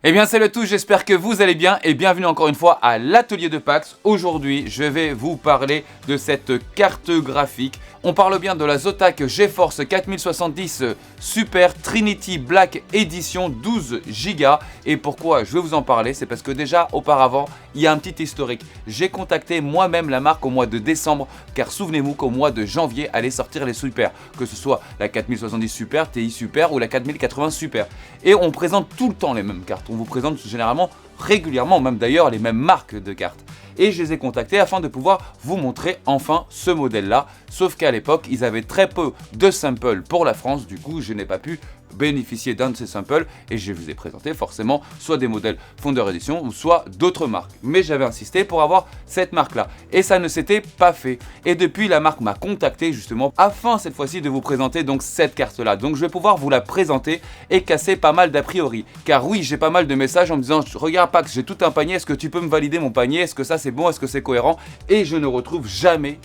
Eh bien c'est le tout, j'espère que vous allez bien et bienvenue encore une fois à l'atelier de Pax. Aujourd'hui je vais vous parler de cette carte graphique. On parle bien de la Zotac GeForce 4070 Super Trinity Black Edition 12 Go. Et pourquoi je vais vous en parler, c'est parce que déjà auparavant il y a un petit historique. J'ai contacté moi-même la marque au mois de décembre car souvenez-vous qu'au mois de janvier allaient sortir les Super, que ce soit la 4070 Super, TI Super ou la 4080 Super. Et on présente tout le temps les mêmes cartes. On vous présente généralement régulièrement, même d'ailleurs les mêmes marques de cartes. Et je les ai contactés afin de pouvoir vous montrer enfin ce modèle-là. Sauf qu'à l'époque, ils avaient très peu de samples pour la France. Du coup, je n'ai pas pu bénéficier d'un de ces samples et je vous ai présenté forcément soit des modèles Founder Edition ou soit d'autres marques. Mais j'avais insisté pour avoir cette marque-là et ça ne s'était pas fait. Et depuis, la marque m'a contacté justement afin cette fois-ci de vous présenter donc cette carte-là. Donc je vais pouvoir vous la présenter et casser pas mal d'a priori. Car oui, j'ai pas mal de messages en me disant regarde Pax, j'ai tout un panier, est-ce que tu peux me valider mon panier? Est-ce que ça c'est bon? Est-ce que c'est cohérent? Et je ne retrouve jamais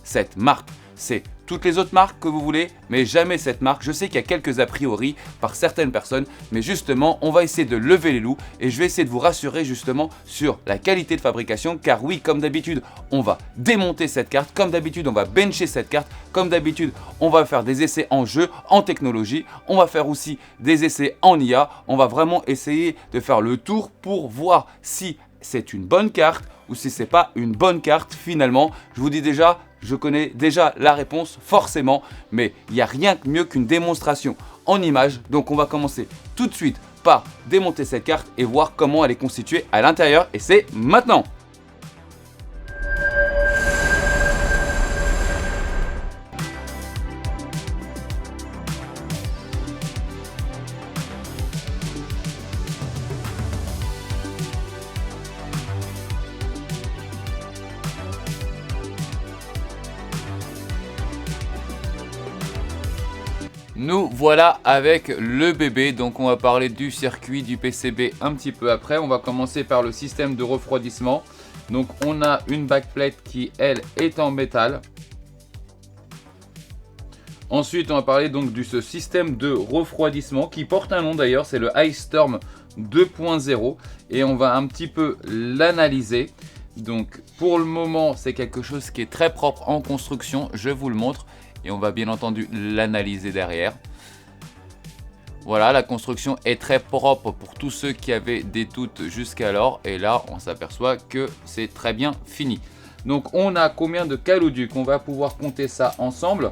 cette marque. C'est toutes les autres marques que vous voulez, mais jamais cette marque. Je sais qu'il y a quelques a priori par certaines personnes, mais justement, on va essayer de lever les loups et je vais essayer de vous rassurer justement sur la qualité de fabrication. Car oui, comme d'habitude, on va démonter cette carte. Comme d'habitude, on va bencher cette carte. Comme d'habitude, on va faire des essais en jeu, en technologie. On va faire aussi des essais en IA. On va vraiment essayer de faire le tour pour voir si c'est une bonne carte ou si c'est pas une bonne carte finalement. Je vous dis déjà, je connais déjà la réponse forcément, mais il n'y a rien de mieux qu'une démonstration en image. Donc on va commencer tout de suite par démonter cette carte et voir comment elle est constituée à l'intérieur et c'est maintenant. Nous voilà avec le bébé, donc on va parler du circuit du PCB un petit peu après. On va commencer par le système de refroidissement. Donc on a une backplate qui elle est en métal. Ensuite on va parler donc de ce système de refroidissement qui porte un nom d'ailleurs, c'est le Ice Storm 2.0 et on va un petit peu l'analyser. Donc pour le moment c'est quelque chose qui est très propre en construction, je vous le montre. Et on va bien entendu l'analyser derrière. Voilà, la construction est très propre pour tous ceux qui avaient des doutes jusqu'alors. Et là, on s'aperçoit que c'est très bien fini. Donc, on a combien de caloducs? On va pouvoir compter ça ensemble.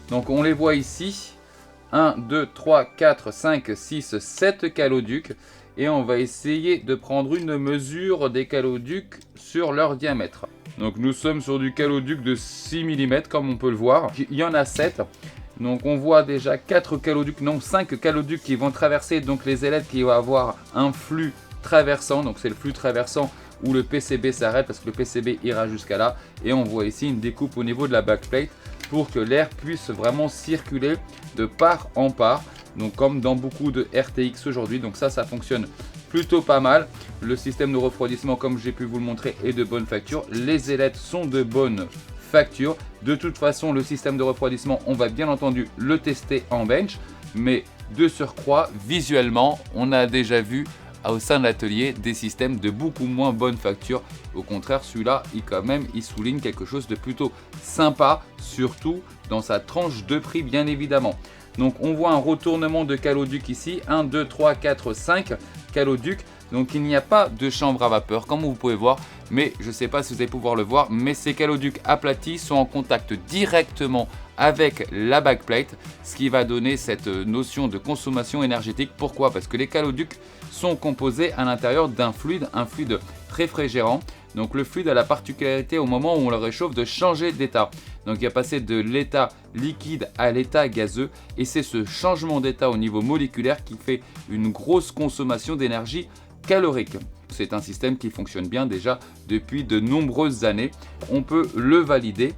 Donc, on les voit ici. 1, 2, 3, 4, 5, 6, 7 caloducs. Et on va essayer de prendre une mesure des caloducs sur leur diamètre. Donc nous sommes sur du caloduc de 6 mm comme on peut le voir. Il y en a 7. Donc on voit déjà 4 caloducs, non 5 caloducs qui vont traverser donc les ailettes qui vont avoir un flux traversant. Donc c'est le flux traversant où le PCB s'arrête parce que le PCB ira jusqu'à là. Et on voit ici une découpe au niveau de la backplate pour que l'air puisse vraiment circuler de part en part. Donc comme dans beaucoup de RTX aujourd'hui. Donc ça fonctionne plutôt pas mal. Le système de refroidissement, comme j'ai pu vous le montrer, est de bonne facture. Les ailettes sont de bonne facture. De toute façon, le système de refroidissement, on va bien entendu le tester en bench. Mais de surcroît, visuellement, on a déjà vu au sein de l'atelier des systèmes de beaucoup moins bonne facture. Au contraire, celui-là, il souligne quelque chose de plutôt sympa, surtout dans sa tranche de prix, bien évidemment. Donc on voit un retournement de caloduc ici, 1, 2, 3, 4, 5 caloducs. Donc il n'y a pas de chambre à vapeur comme vous pouvez voir, mais je ne sais pas si vous allez pouvoir le voir, mais ces caloducs aplatis sont en contact directement avec la backplate, ce qui va donner cette notion de consommation énergétique. Pourquoi? Parce que les caloducs sont composés à l'intérieur d'un fluide, un fluide réfrigérant. Donc le fluide a la particularité au moment où on le réchauffe de changer d'état. Donc il va passer de l'état liquide à l'état gazeux et c'est ce changement d'état au niveau moléculaire qui fait une grosse consommation d'énergie calorique. C'est un système qui fonctionne bien déjà depuis de nombreuses années. On peut le valider.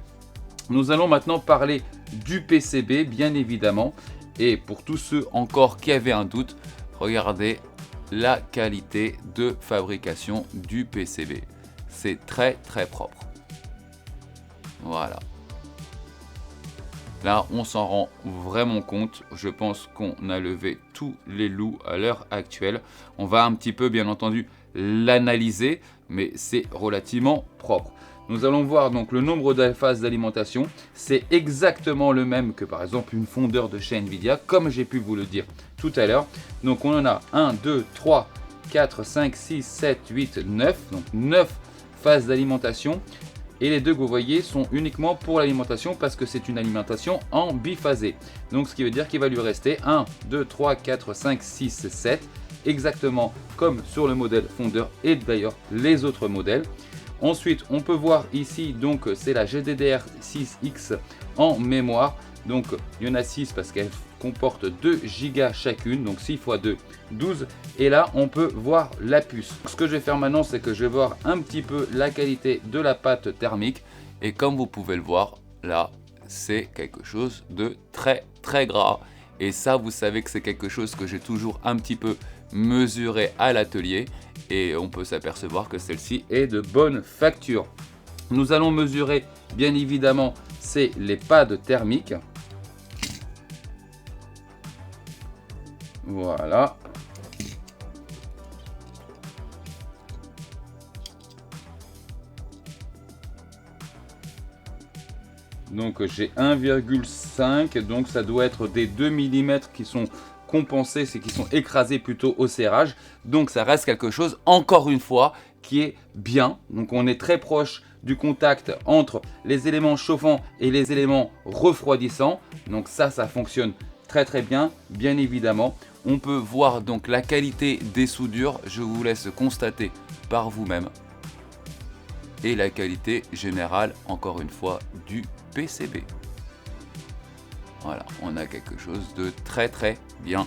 Nous allons maintenant parler du PCB bien évidemment. Et pour tous ceux encore qui avaient un doute, regardez la qualité de fabrication du PCB. C'est très propre. Voilà. Là, on s'en rend vraiment compte. Je pense qu'on a levé tous les loups à l'heure actuelle. On va un petit peu, bien entendu, l'analyser, mais c'est relativement propre. Nous allons voir donc le nombre de phases d'alimentation. C'est exactement le même que par exemple une fondeur de chez Nvidia, comme j'ai pu vous le dire tout à l'heure. Donc on en a 1, 2, 3, 4, 5, 6, 7, 8, 9. Donc 9 phases d'alimentation. Et les deux que vous voyez sont uniquement pour l'alimentation parce que c'est une alimentation en biphasé. Donc ce qui veut dire qu'il va lui rester 1, 2, 3, 4, 5, 6, 7. Exactement comme sur le modèle fondeur et d'ailleurs les autres modèles. Ensuite on peut voir ici donc c'est la GDDR6X en mémoire. Donc il y en a 6 parce qu'elle comporte 2 Go chacune, donc 6 x 2, 12. Et là on peut voir la puce. Ce que je vais faire maintenant, c'est que je vais voir un petit peu la qualité de la pâte thermique. Et comme vous pouvez le voir, là c'est quelque chose de très gras. Et ça, vous savez que c'est quelque chose que j'ai toujours un petit peu mesuré à l'atelier. Et on peut s'apercevoir que celle-ci est de bonne facture. Nous allons mesurer, bien évidemment, c'est les pads thermiques. Voilà. Donc j'ai 1,5, donc ça doit être des 2 mm qui sont compensés, c'est qui sont écrasés plutôt au serrage. Donc ça reste quelque chose, encore une fois, qui est bien. Donc on est très proche du contact entre les éléments chauffants et les éléments refroidissants. Donc ça fonctionne très bien, bien évidemment. On peut voir donc la qualité des soudures, je vous laisse constater par vous-même. Et la qualité générale, encore une fois, du PCB. Voilà, on a quelque chose de très bien.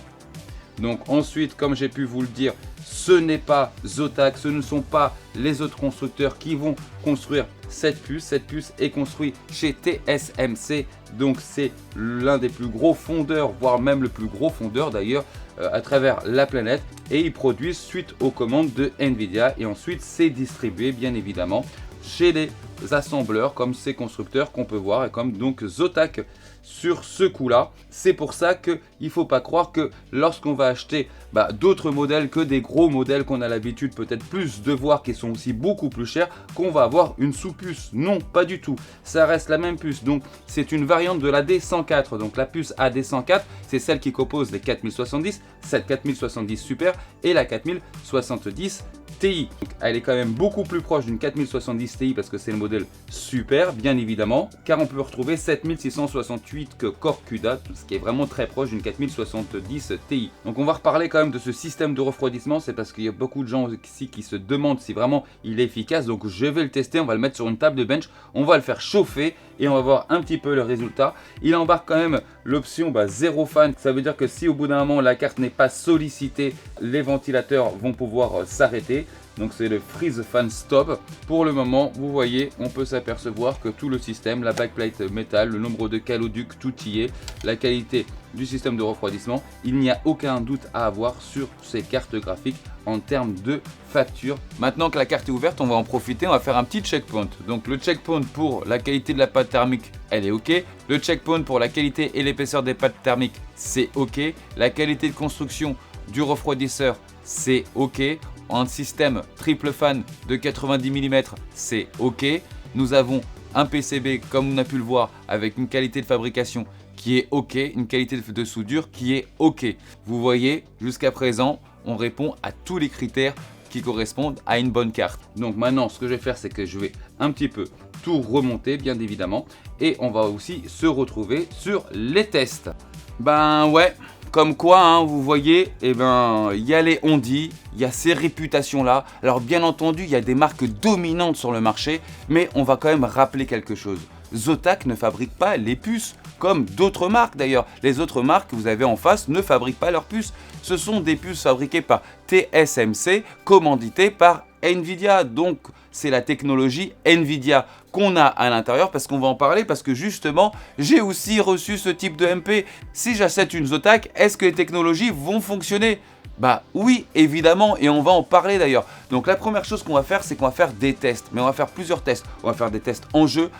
Donc ensuite, comme j'ai pu vous le dire, ce n'est pas Zotac, ce ne sont pas les autres constructeurs qui vont construire cette puce. Cette puce est construite chez TSMC, donc c'est l'un des plus gros fondeurs, voire même le plus gros fondeur d'ailleurs, à travers la planète. Et ils produisent suite aux commandes de Nvidia et ensuite c'est distribué bien évidemment chez les assembleurs comme ces constructeurs qu'on peut voir et comme donc Zotac sur ce coup là. C'est pour ça qu'il ne faut pas croire que lorsqu'on va acheter d'autres modèles que des gros modèles qu'on a l'habitude peut-être plus de voir qui sont aussi beaucoup plus chers, qu'on va avoir une sous-puce. Non, pas du tout, ça reste la même puce. Donc c'est une variante de la D104. Donc la puce AD104, c'est celle qui compose les 4070, cette 4070 Super et la 4070 Ti. Donc, elle est quand même beaucoup plus proche d'une 4070 Ti parce que c'est le modèle Super, bien évidemment, car on peut retrouver 7668 Core CUDA, ce qui est vraiment très proche d'une 4070 Ti. Donc on va reparler quand même de ce système de refroidissement, c'est parce qu'il y a beaucoup de gens ici qui se demandent si vraiment il est efficace. Donc je vais le tester, on va le mettre sur une table de bench, on va le faire chauffer et on va voir un petit peu le résultat. Il embarque quand même l'option 0 fan, ça veut dire que si au bout d'un moment la carte n'est pas sollicitée, les ventilateurs vont pouvoir s'arrêter. Donc c'est le freeze fan stop. Pour le moment, vous voyez, on peut s'apercevoir que tout le système, la backplate métal, le nombre de caloducs, tout y est, la qualité du système de refroidissement, il n'y a aucun doute à avoir sur ces cartes graphiques en termes de facture. Maintenant que la carte est ouverte, on va en profiter, on va faire un petit checkpoint. Donc le checkpoint pour la qualité de la pâte thermique, elle est ok. Le checkpoint pour la qualité et l'épaisseur des pâtes thermiques, c'est ok. La qualité de construction du refroidisseur, c'est ok. En système triple fan de 90 mm, c'est ok. Nous avons un PCB, comme on a pu le voir, avec une qualité de fabrication qui est ok, une qualité de soudure qui est ok. Vous voyez, jusqu'à présent, on répond à tous les critères qui correspondent à une bonne carte. Donc maintenant, ce que je vais faire, c'est que je vais un petit peu tout remonter, bien évidemment, et on va aussi se retrouver sur les tests. Ben ouais. Comme quoi, vous voyez, il y a les on-dit, il y a ces réputations-là. Alors bien entendu, il y a des marques dominantes sur le marché, mais on va quand même rappeler quelque chose. Zotac ne fabrique pas les puces, comme d'autres marques d'ailleurs. Les autres marques que vous avez en face ne fabriquent pas leurs puces. Ce sont des puces fabriquées par TSMC, commanditées par Nvidia. Donc c'est la technologie Nvidia qu'on a à l'intérieur, parce qu'on va en parler, parce que justement j'ai aussi reçu ce type de MP. Si j'achète une Zotac, est-ce que les technologies vont fonctionner? Bah oui, évidemment, et on va en parler d'ailleurs. Donc la première chose qu'on va faire, c'est qu'on va faire des tests. Mais on va faire plusieurs tests. On va faire des tests en jeu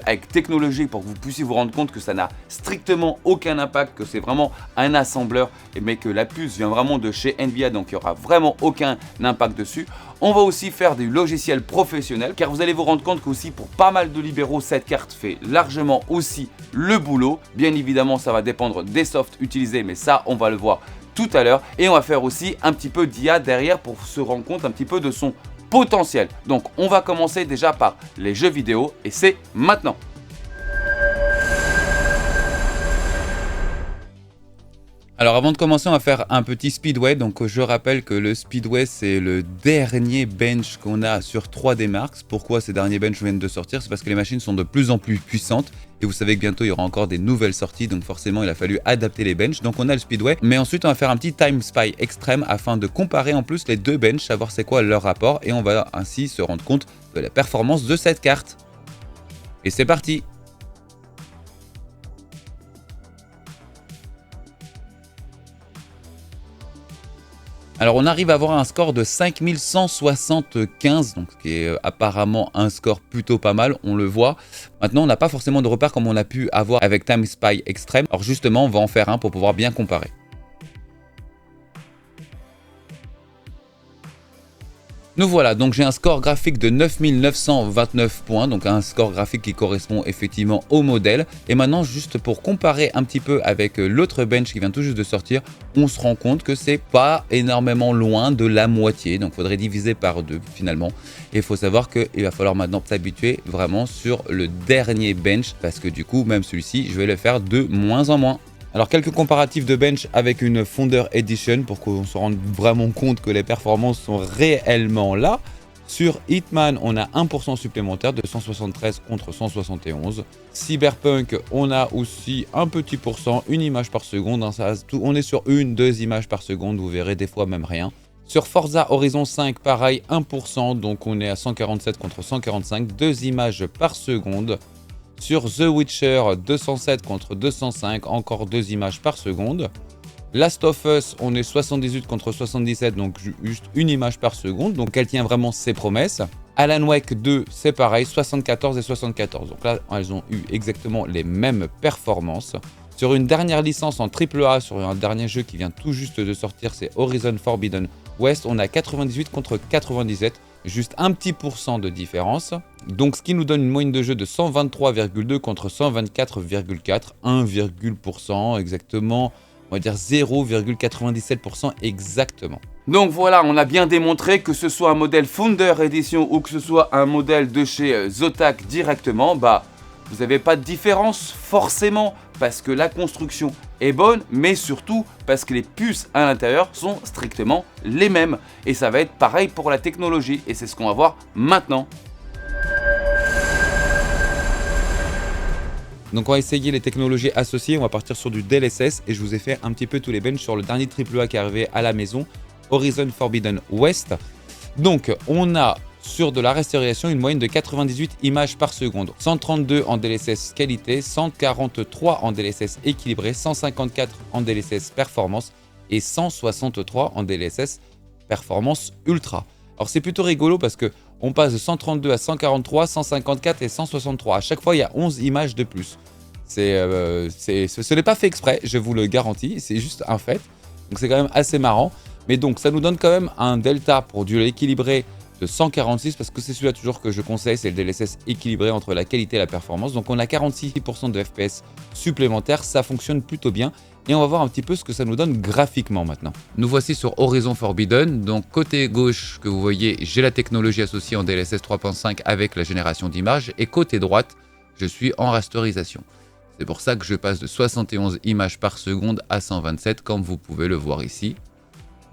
avec technologie pour que vous puissiez vous rendre compte que ça n'a strictement aucun impact, que c'est vraiment un assembleur, mais que la puce vient vraiment de chez Nvidia, donc il n'y aura vraiment aucun impact dessus. On va aussi faire du logiciel professionnel, car vous allez vous rendre compte qu'aussi pour pas mal de libéraux, cette carte fait largement aussi le boulot. Bien évidemment, ça va dépendre des softs utilisés, mais ça, on va le voir tout à l'heure. Et on va faire aussi un petit peu d'IA derrière pour se rendre compte un petit peu de son potentiel. Donc on va commencer déjà par les jeux vidéo et c'est maintenant. Alors avant de commencer, on va faire un petit speedway. Donc je rappelle que le speedway, c'est le dernier bench qu'on a sur 3D Marks. Pourquoi ces derniers bench viennent de sortir? C'est parce que les machines sont de plus en plus puissantes. Et vous savez que bientôt, il y aura encore des nouvelles sorties. Donc forcément, il a fallu adapter les benches. Donc on a le speedway. Mais ensuite, on va faire un petit time spy extrême afin de comparer en plus les deux benches, savoir c'est quoi leur rapport. Et on va ainsi se rendre compte de la performance de cette carte. Et c'est parti! Alors on arrive à avoir un score de 5175, donc ce qui est apparemment un score plutôt pas mal, on le voit. Maintenant on n'a pas forcément de repères comme on a pu avoir avec Time Spy Extreme. Alors justement on va en faire un pour pouvoir bien comparer. Nous voilà, donc j'ai un score graphique de 9929 points, donc un score graphique qui correspond effectivement au modèle. Et maintenant, juste pour comparer un petit peu avec l'autre bench qui vient tout juste de sortir, on se rend compte que c'est pas énormément loin de la moitié. Donc il faudrait diviser par 2 finalement. Et il faut savoir qu'il va falloir maintenant s'habituer vraiment sur le dernier bench, parce que du coup, même celui-ci, je vais le faire de moins en moins. Alors quelques comparatifs de bench avec une Founder Edition pour qu'on se rende vraiment compte que les performances sont réellement là. Sur Hitman, on a 1% supplémentaire de 173 contre 171. Cyberpunk, on a aussi un petit pourcent, une image par seconde. On est sur 1-2 images par seconde, vous verrez des fois même rien. Sur Forza Horizon 5, pareil, 1%, donc on est à 147 contre 145, 2 images par seconde. Sur The Witcher, 207 contre 205, encore 2 images par seconde. Last of Us, on est 78 contre 77, donc juste une image par seconde, donc elle tient vraiment ses promesses. Alan Wake 2, c'est pareil, 74 et 74, donc là, elles ont eu exactement les mêmes performances. Sur une dernière licence en AAA, sur un dernier jeu qui vient tout juste de sortir, c'est Horizon Forbidden West, on a 98 contre 97. Juste un petit pourcent de différence. Donc ce qui nous donne une moyenne de jeu de 123,2 contre 124,4. 1% exactement. On va dire 0,97% exactement. Donc voilà, on a bien démontré que ce soit un modèle Founder Edition ou que ce soit un modèle de chez Zotac directement, vous n'avez pas de différence forcément parce que la construction est bonne, mais surtout parce que les puces à l'intérieur sont strictement les mêmes. Et ça va être pareil pour la technologie et c'est ce qu'on va voir maintenant. Donc on va essayer les technologies associées, on va partir sur du DLSS et je vous ai fait un petit peu tous les benches sur le dernier AAA qui est arrivé à la maison, Horizon Forbidden West. Donc on a sur de la restauration une moyenne de 98 images par seconde, 132 en DLSS qualité, 143 en DLSS équilibré, 154 en DLSS performance et 163 en DLSS performance ultra. Alors c'est plutôt rigolo parce que on passe de 132 à 143, 154 et 163. À chaque fois, il y a 11 images de plus. Ce n'est pas fait exprès, je vous le garantis, c'est juste un fait. Donc c'est quand même assez marrant. Mais donc ça nous donne quand même un delta pour du équilibré de 146 parce que c'est celui-là toujours que je conseille, c'est le DLSS équilibré entre la qualité et la performance. Donc on a 46% de FPS supplémentaires, ça fonctionne plutôt bien. Et on va voir un petit peu ce que ça nous donne graphiquement maintenant. Nous voici sur Horizon Forbidden. Donc côté gauche que vous voyez, j'ai la technologie associée en DLSS 3.5 avec la génération d'images. Et côté droite, je suis en rasterisation. C'est pour ça que je passe de 71 images par seconde à 127 comme vous pouvez le voir ici.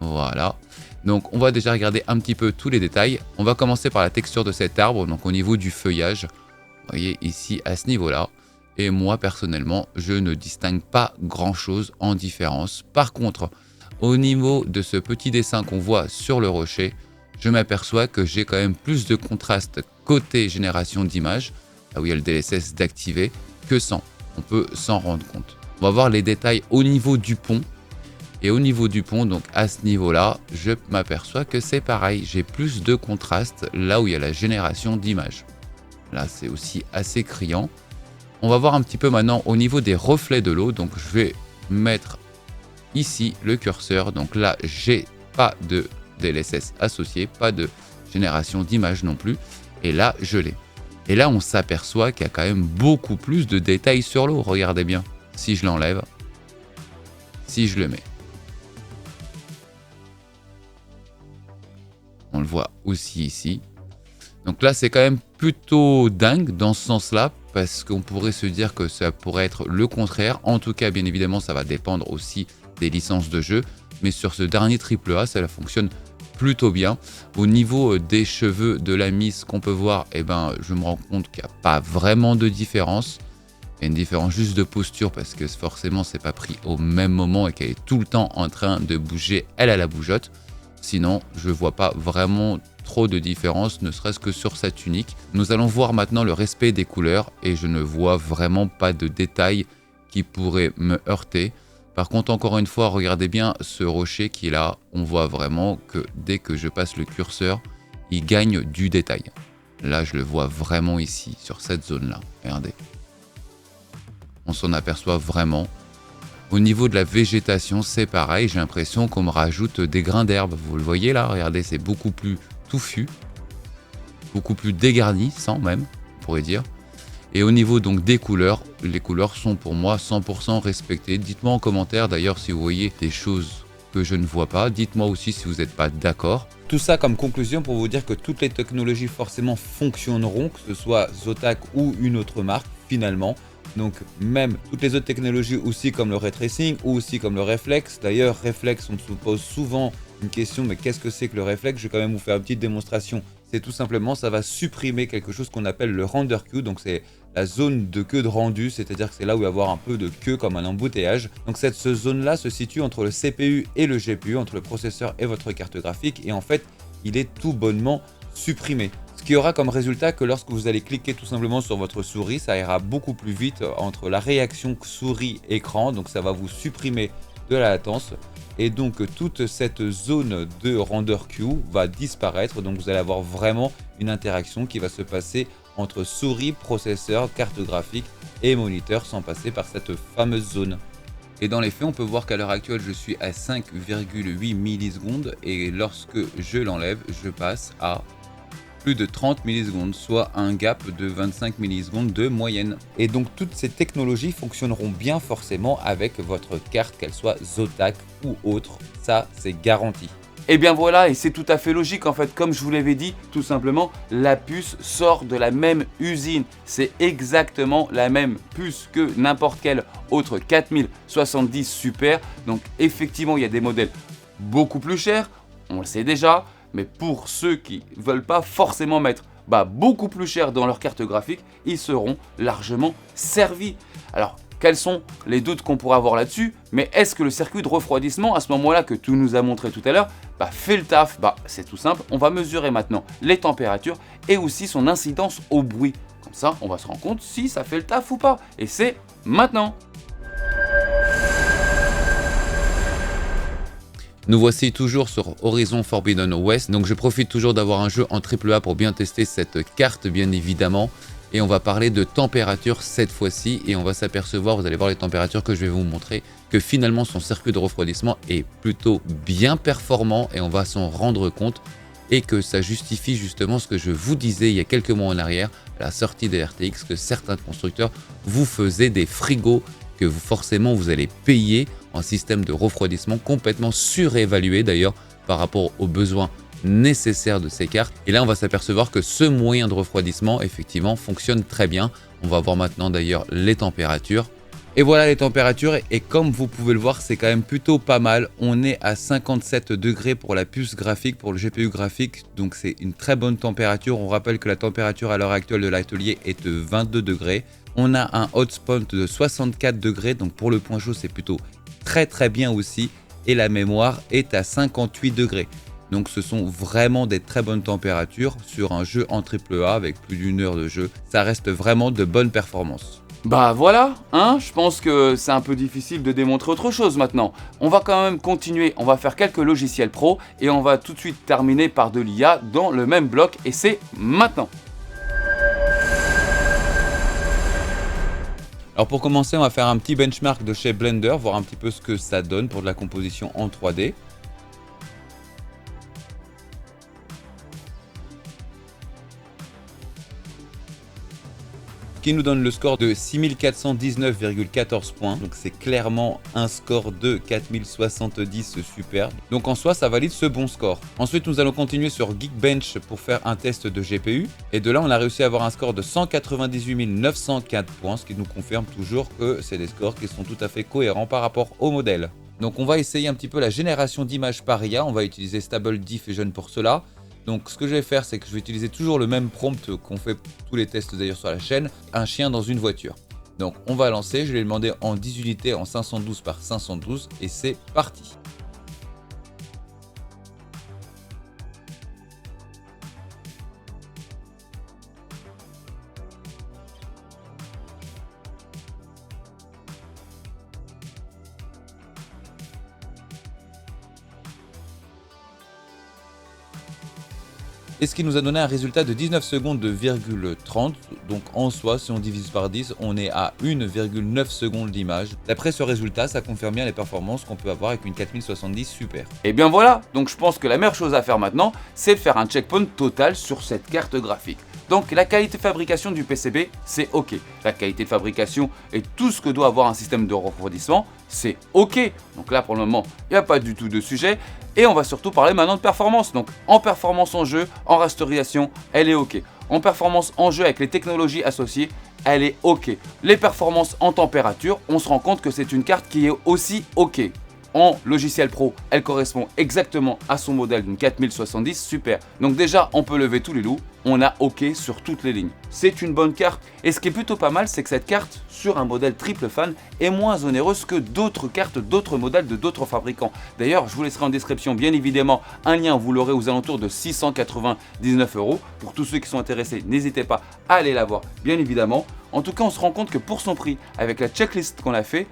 Voilà. Donc on va déjà regarder un petit peu tous les détails. On va commencer par la texture de cet arbre, donc au niveau du feuillage. Vous voyez ici à ce niveau-là. Et moi personnellement, je ne distingue pas grand-chose en différence. Par contre, au niveau de ce petit dessin qu'on voit sur le rocher, je m'aperçois que j'ai quand même plus de contraste côté génération d'images, là où il y a le DLSS d'activer, que sans. On peut s'en rendre compte. On va voir les détails au niveau du pont. Et au niveau du pont, donc à ce niveau-là, je m'aperçois que c'est pareil. J'ai plus de contraste là où il y a la génération d'images. Là, c'est aussi assez criant. On va voir un petit peu maintenant au niveau des reflets de l'eau. Donc, je vais mettre ici le curseur. Donc là, j'ai pas de DLSS associé, pas de génération d'images non plus. Et là, je l'ai. Et là, on s'aperçoit qu'il y a quand même beaucoup plus de détails sur l'eau. Regardez bien. Si je l'enlève, si je le mets. On le voit aussi ici. Donc là, c'est quand même plutôt dingue dans ce sens-là, parce qu'on pourrait se dire que ça pourrait être le contraire. En tout cas, bien évidemment, ça va dépendre aussi des licences de jeu. Mais sur ce dernier AAA, ça fonctionne plutôt bien. Au niveau des cheveux de la Miss qu'on peut voir, eh ben, je me rends compte qu'il n'y a pas vraiment de différence. Il y a une différence juste de posture parce que forcément, c'est pas pris au même moment et qu'elle est tout le temps en train de bouger, elle à la bougeotte. Sinon, je ne vois pas vraiment trop de différence, ne serait-ce que sur sa tunique. Nous allons voir maintenant le respect des couleurs et je ne vois vraiment pas de détails qui pourraient me heurter. Par contre, encore une fois, regardez bien ce rocher qui est là. On voit vraiment que dès que je passe le curseur, il gagne du détail. Là, je le vois vraiment ici, sur cette zone-là. Regardez. On s'en aperçoit vraiment. Au niveau de la végétation, c'est pareil. J'ai l'impression qu'on me rajoute des grains d'herbe. Vous le voyez là, regardez, c'est beaucoup plus touffu. Beaucoup plus dégarni, sans même, on pourrait dire. Et au niveau donc des couleurs, les couleurs sont pour moi 100% respectées. Dites-moi en commentaire d'ailleurs si vous voyez des choses que je ne vois pas. Dites-moi aussi si vous n'êtes pas d'accord. Tout ça comme conclusion pour vous dire que toutes les technologies forcément fonctionneront, que ce soit Zotac ou une autre marque finalement. Donc même toutes les autres technologies aussi comme le ray tracing ou aussi comme le réflexe. D'ailleurs réflexe, on se pose souvent une question, mais qu'est-ce que c'est que le réflexe? Je vais quand même vous faire une petite démonstration. C'est tout simplement, ça va supprimer quelque chose qu'on appelle le render queue. Donc c'est la zone de queue de rendu, c'est-à-dire que c'est là où il va y avoir un peu de queue comme un embouteillage. Donc cette zone-là se situe entre le CPU et le GPU, entre le processeur et votre carte graphique. Et en fait, il est tout bonnement supprimé. Ce qui aura comme résultat que lorsque vous allez cliquer tout simplement sur votre souris, ça ira beaucoup plus vite entre la réaction souris-écran. Donc ça va vous supprimer de la latence. Et donc toute cette zone de render queue va disparaître. Donc vous allez avoir vraiment une interaction qui va se passer entre souris, processeur, carte graphique et moniteur sans passer par cette fameuse zone. Et dans les faits, on peut voir qu'à l'heure actuelle, je suis à 5,8 millisecondes et lorsque je l'enlève, je passe à plus de 30 millisecondes, soit un gap de 25 millisecondes de moyenne. Et donc toutes ces technologies fonctionneront bien forcément avec votre carte, qu'elle soit Zotac ou autre, ça c'est garanti. Et bien voilà, et c'est tout à fait logique en fait, comme je vous l'avais dit, tout simplement, la puce sort de la même usine. C'est exactement la même puce que n'importe quel autre 4070 Super. Donc effectivement, il y a des modèles beaucoup plus chers, on le sait déjà, mais pour ceux qui ne veulent pas forcément mettre beaucoup plus cher dans leur carte graphique, ils seront largement servis. Alors, quels sont les doutes qu'on pourrait avoir là-dessus? Mais est-ce que le circuit de refroidissement, à ce moment-là que tu nous as montré tout à l'heure, fait le taf? C'est tout simple, on va mesurer maintenant les températures et aussi son incidence au bruit. Comme ça, on va se rendre compte si ça fait le taf ou pas. Et c'est maintenant. Nous voici toujours sur Horizon Forbidden West, donc je profite toujours d'avoir un jeu en AAA pour bien tester cette carte bien évidemment. Et on va parler de température cette fois-ci et on va s'apercevoir, vous allez voir les températures que je vais vous montrer, que finalement son circuit de refroidissement est plutôt bien performant et on va s'en rendre compte et que ça justifie justement ce que je vous disais il y a quelques mois en arrière, à la sortie des RTX, que certains constructeurs vous faisaient des frigos que forcément vous allez payer en système de refroidissement complètement surévalué d'ailleurs par rapport aux besoins nécessaires de ces cartes. Et là on va s'apercevoir que ce moyen de refroidissement effectivement fonctionne très bien. On va voir maintenant d'ailleurs les températures. Et voilà les températures et comme vous pouvez le voir c'est quand même plutôt pas mal. On est à 57 degrés pour la puce graphique, pour le GPU graphique, donc c'est une très bonne température. On rappelle que la température à l'heure actuelle de l'atelier est de 22 degrés. On a un hotspot de 64 degrés, donc pour le point chaud c'est plutôt très bien aussi. Et la mémoire est à 58 degrés. Donc ce sont vraiment des très bonnes températures sur un jeu en AAA avec plus d'une heure de jeu. Ça reste vraiment de bonnes performances. Bah voilà, hein, je pense que c'est un peu difficile de démontrer autre chose maintenant. On va quand même continuer, on va faire quelques logiciels pro et on va tout de suite terminer par de l'IA dans le même bloc et c'est maintenant. Alors pour commencer, on va faire un petit benchmark de chez Blender, voir un petit peu ce que ça donne pour de la composition en 3D. Qui nous donne le score de 6419,14 points. Donc c'est clairement un score de 4070 super. Donc en soi, ça valide ce bon score. Ensuite, nous allons continuer sur Geekbench pour faire un test de GPU. Et de là, on a réussi à avoir un score de 198 904 points, ce qui nous confirme toujours que c'est des scores qui sont tout à fait cohérents par rapport au modèle. Donc on va essayer un petit peu la génération d'images par IA. On va utiliser Stable Diffusion pour cela. Donc ce que je vais faire, c'est que je vais utiliser toujours le même prompt qu'on fait tous les tests d'ailleurs sur la chaîne, un chien dans une voiture. Donc on va lancer, je vais le demander en 10 unités en 512 par 512 et c'est parti. Et ce qui nous a donné un résultat de 19 secondes de 30. Donc en soi, si on divise par 10, on est à 1,9 secondes d'image. D'après ce résultat, ça confirme bien les performances qu'on peut avoir avec une 4070 super. Et bien voilà, donc je pense que la meilleure chose à faire maintenant, c'est de faire un checkpoint total sur cette carte graphique. Donc la qualité de fabrication du PCB, c'est OK. La qualité de fabrication et tout ce que doit avoir un système de refroidissement, c'est OK. Donc là pour le moment, il n'y a pas du tout de sujet. Et on va surtout parler maintenant de performance. Donc en performance en jeu, en rasterisation, elle est OK. En performance en jeu avec les technologies associées, elle est OK. Les performances en température, on se rend compte que c'est une carte qui est aussi OK. En logiciel pro, elle correspond exactement à son modèle d'une 4070, super. Donc déjà, on peut lever tous les loups, on a OK sur toutes les lignes. C'est une bonne carte. Et ce qui est plutôt pas mal, c'est que cette carte, sur un modèle triple fan, est moins onéreuse que d'autres cartes, d'autres modèles de d'autres fabricants. D'ailleurs, je vous laisserai en description, bien évidemment, un lien, vous l'aurez aux alentours de 699 €. Pour tous ceux qui sont intéressés, n'hésitez pas à aller la voir, bien évidemment. En tout cas, on se rend compte que pour son prix, avec la checklist qu'on a fait,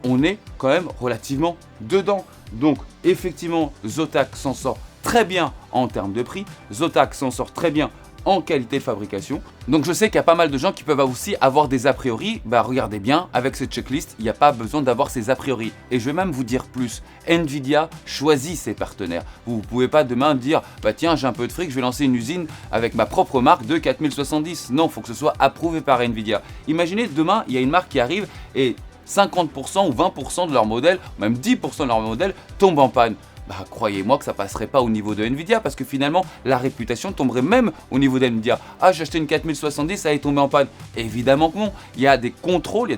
on est quand même relativement dedans. Donc, effectivement, Zotac s'en sort très bien en termes de prix. Zotac s'en sort très bien en qualité de fabrication. Donc je sais qu'il y a pas mal de gens qui peuvent aussi avoir des a priori. Regardez bien, avec cette checklist, il n'y a pas besoin d'avoir ces a priori. Et je vais même vous dire plus, Nvidia choisit ses partenaires. Vous ne pouvez pas demain dire, tiens, j'ai un peu de fric, je vais lancer une usine avec ma propre marque de 4070. Non, il faut que ce soit approuvé par Nvidia. Imaginez, demain, il y a une marque qui arrive et 50% ou 20% de leur modèle, même 10% de leur modèle tombe en panne. Croyez-moi que ça passerait pas au niveau de Nvidia parce que finalement la réputation tomberait même au niveau d'Nvidia. Ah, j'ai acheté une 4070, ça est tombé en panne. Évidemment que non. Il y a des contrôles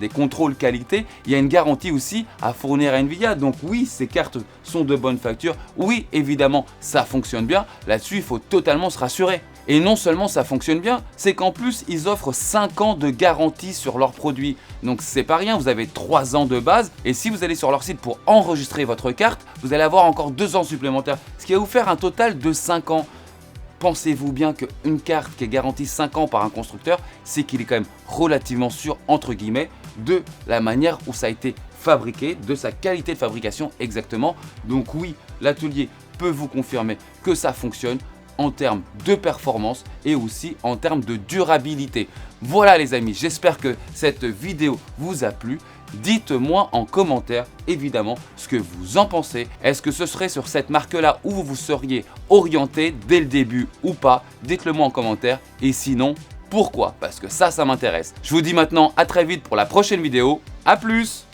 qualité, il y a une garantie aussi à fournir à Nvidia. Donc oui, ces cartes sont de bonne facture. Oui, évidemment, ça fonctionne bien. Là-dessus, il faut totalement se rassurer. Et non seulement ça fonctionne bien, c'est qu'en plus ils offrent 5 ans de garantie sur leurs produits. Donc c'est pas rien, vous avez 3 ans de base et si vous allez sur leur site pour enregistrer votre carte, vous allez avoir encore 2 ans supplémentaires, ce qui va vous faire un total de 5 ans. Pensez-vous bien qu'une carte qui est garantie 5 ans par un constructeur, c'est qu'il est quand même relativement sûr, entre guillemets, de la manière où ça a été fabriqué, de sa qualité de fabrication exactement. Donc oui, l'atelier peut vous confirmer que ça fonctionne en termes de performance et aussi en termes de durabilité. Voilà les amis, j'espère que cette vidéo vous a plu. Dites-moi en commentaire évidemment ce que vous en pensez. Est-ce que ce serait sur cette marque-là où vous vous seriez orienté dès le début ou pas? Dites-le moi en commentaire et sinon, pourquoi? Parce que ça m'intéresse. Je vous dis maintenant à très vite pour la prochaine vidéo. A plus!